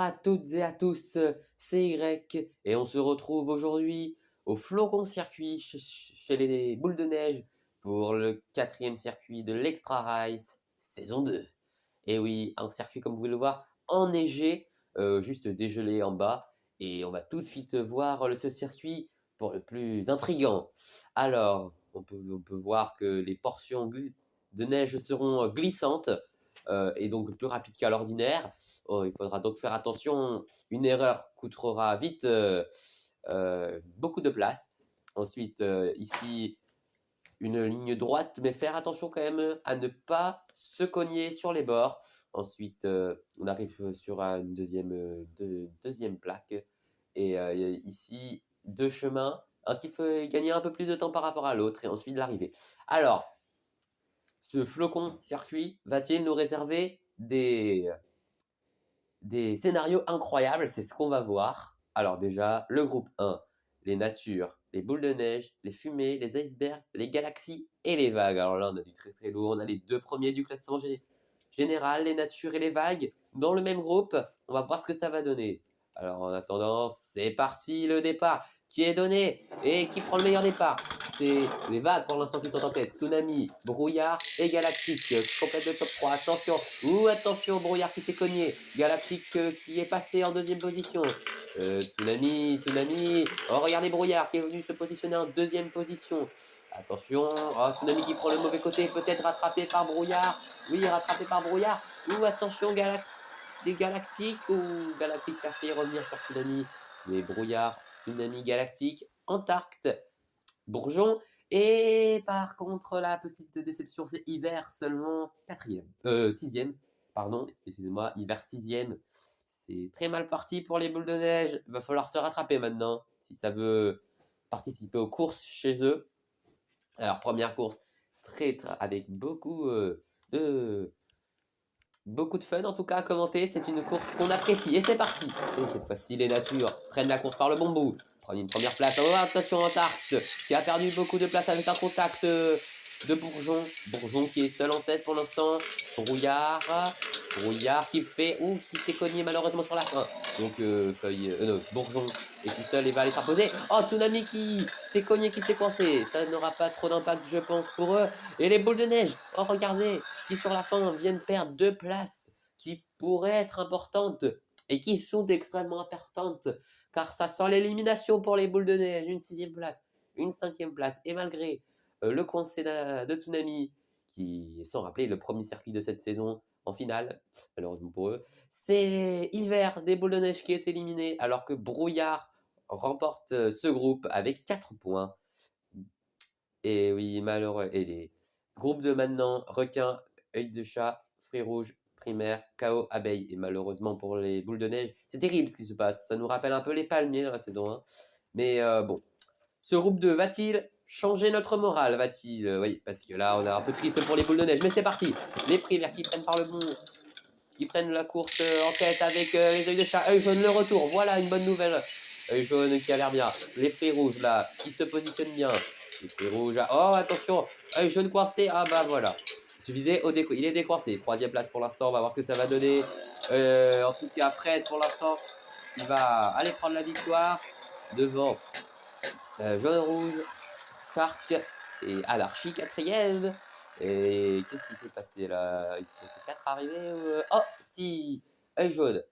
à toutes et à tous, c'est Y et on se retrouve aujourd'hui au Flocon Circuit chez les Boules de Neige pour le 4e circuit de l'Extra Race saison 2. Et oui, un circuit comme vous pouvez le voir enneigé, juste dégelé en bas, et on va tout de suite voir ce circuit pour le plus intriguant. Alors, on peut voir que les portions de neige seront glissantes et donc plus rapides qu'à l'ordinaire. Oh, il faudra donc faire attention, une erreur coûtera vite beaucoup de place. Ensuite, ici, une ligne droite, mais faire attention quand même à ne pas se cogner sur les bords. Ensuite, on arrive sur une deuxième plaque. Et ici, deux chemins, un qui fait gagner un peu plus de temps par rapport à l'autre, et ensuite l'arrivée. Alors, ce flocon circuit va-t-il nous réserver des scénarios incroyables? C'est ce qu'on va voir. Alors déjà, le groupe 1, les natures, les boules de neige, les fumées, les icebergs, les galaxies et les vagues. Alors là, on a du très très lourd. On a les deux premiers du classement général, les natures et les vagues, dans le même groupe. On va voir ce que ça va donner. Alors en attendant, c'est parti, le départ qui est donné. Et qui prend le meilleur départ? C'est les vagues pour l'instant qui sont en tête. Tsunami, brouillard et galactique. Complète le top 3. Attention, attention, brouillard qui s'est cogné. Galactique qui est passé en deuxième position. Tsunami. Oh, regardez brouillard qui est venu se positionner en deuxième position. Attention, oh, Tsunami qui prend le mauvais côté, peut-être rattrapé par brouillard. Oui, rattrapé par brouillard. Attention, les galactiques. Galactique a fait revenir sur Tsunami. Les brouillards, Tsunami galactique, Antarcte, Bourgeon. Et par contre, la petite déception, c'est Hiver seulement 6e. Pardon, excusez-moi, Hiver 6e. C'est très mal parti pour les boules de neige. Il va falloir se rattraper maintenant si ça veut participer aux courses chez eux. Alors, première course, avec beaucoup de fun en tout cas à commenter. C'est une course qu'on apprécie et c'est parti. Et cette fois-ci, les natures prennent la course par le bon bout. Prennent une première place. Oh, attention, Antarcte qui a perdu beaucoup de place avec un contact de Bourgeon. Bourgeon qui est seul en tête pour l'instant. Brouillard qui fait qui s'est cogné malheureusement sur la fin. Donc Bourgeon est tout seul et va aller s'imposer. Oh, Tsunami qui s'est cogné, qui s'est coincé. Ça n'aura pas trop d'impact je pense pour eux. Et les boules de neige, oh regardez, qui sur la fin viennent perdre 2 places qui pourraient être importantes et qui sont extrêmement importantes car ça sent l'élimination pour les boules de neige. Une 6e place, une 5e place et malgré le coincé de Tsunami qui, sans rappeler, le premier circuit de cette saison en finale, malheureusement pour eux, c'est Hiver des boules de neige qui est éliminé alors que Brouillard remporte ce groupe avec 4 points. Et oui, malheureux. Et les groupes de maintenant, requin, œil de chat, fruits rouges, primaire, chaos, abeille. Et malheureusement pour les boules de neige, c'est terrible ce qui se passe. Ça nous rappelle un peu les palmiers dans la saison 1. Mais bon, ce groupe 2 va-t-il changer notre morale? Va-t-il Oui, parce que là, on est un peu triste pour les boules de neige. Mais c'est parti. Les primaires qui prennent par le bon, qui prennent la course en tête avec les œils de chat. Œil jaune, le retour. Voilà une bonne nouvelle. Œil jaune qui a l'air bien. Les fruits rouges là, qui se positionnent bien. Les fruits rouges. Oh, attention. Œil jaune coincé. Ah bah voilà. Il suffisait il est décoincé. 3e place pour l'instant. On va voir ce que ça va donner. En tout cas, Fraise pour l'instant, qui va aller prendre la victoire devant jaune-rouge, Shark et Anarchy 4e. Et qu'est-ce qui s'est passé là? Ils sont 4 arrivés. Oh, si! Œil jaune.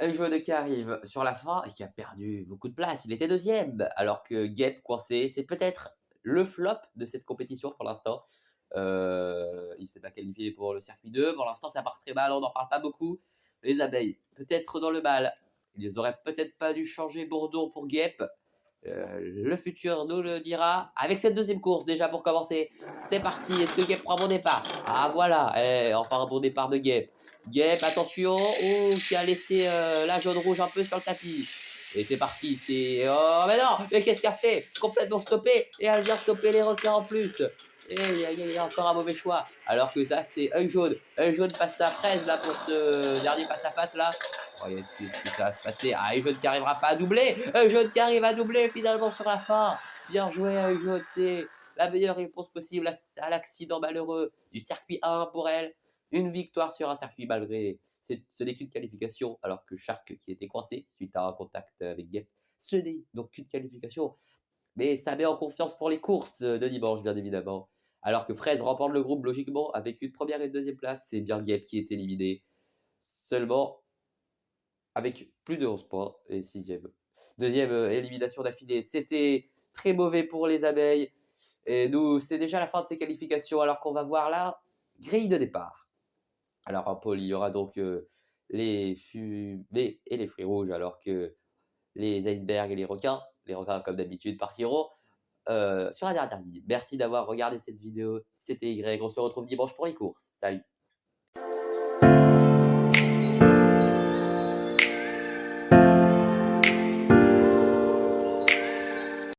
Œil jaune qui arrive sur la fin et qui a perdu beaucoup de place. Il était 2e. Alors que Guêpe coincé, c'est peut-être le flop de cette compétition pour l'instant. Il ne s'est pas qualifié pour le circuit 2. Pour l'instant, ça part très mal. On n'en parle pas beaucoup. Les abeilles, peut-être dans le mal. Ils auraient peut-être pas dû changer Bourdon pour Guêpe. Le futur nous le dira avec cette 2e course déjà pour commencer. C'est parti, est-ce que Guêpe prend bon départ? Ah voilà, enfin un bon départ de Guêpe. Guêpe, attention, qui a laissé la jaune-rouge un peu sur le tapis. Et c'est parti, Oh mais non, mais qu'est-ce qu'elle a fait? Complètement stoppé, et elle vient stopper les requins en plus. Et il y a encore un mauvais choix. Alors que ça c'est œil jaune. Œil jaune passe à Fraise là pour ce dernier face à face là. Oh, qu'est-ce que ça va se passer? Ah, œil jaune qui arrivera pas à doubler. Œil jaune qui arrive à doubler finalement sur la fin. Bien joué œil jaune, c'est la meilleure réponse possible à l'accident malheureux du circuit 1 pour elle. Une victoire sur un circuit malgré ce n'est qu'une qualification, alors que Shark, qui était coincé suite à un contact avec Gep, ce n'est donc qu'une qualification. Mais ça met en confiance pour les courses de dimanche, bien évidemment. Alors que Fraise remporte le groupe logiquement avec une première et une deuxième place. C'est bien Gep qui est éliminé. Seulement avec plus de 11 points et sixième. Deuxième élimination d'affilée. C'était très mauvais pour les abeilles. Et nous, c'est déjà la fin de ces qualifications, alors qu'on va voir la grille de départ. Alors en pôle, il y aura donc les fumées et les fruits rouges, alors que les icebergs et les requins comme d'habitude, partiront sur la dernière ligne. Merci d'avoir regardé cette vidéo. C'était Y. On se retrouve dimanche pour les courses. Salut!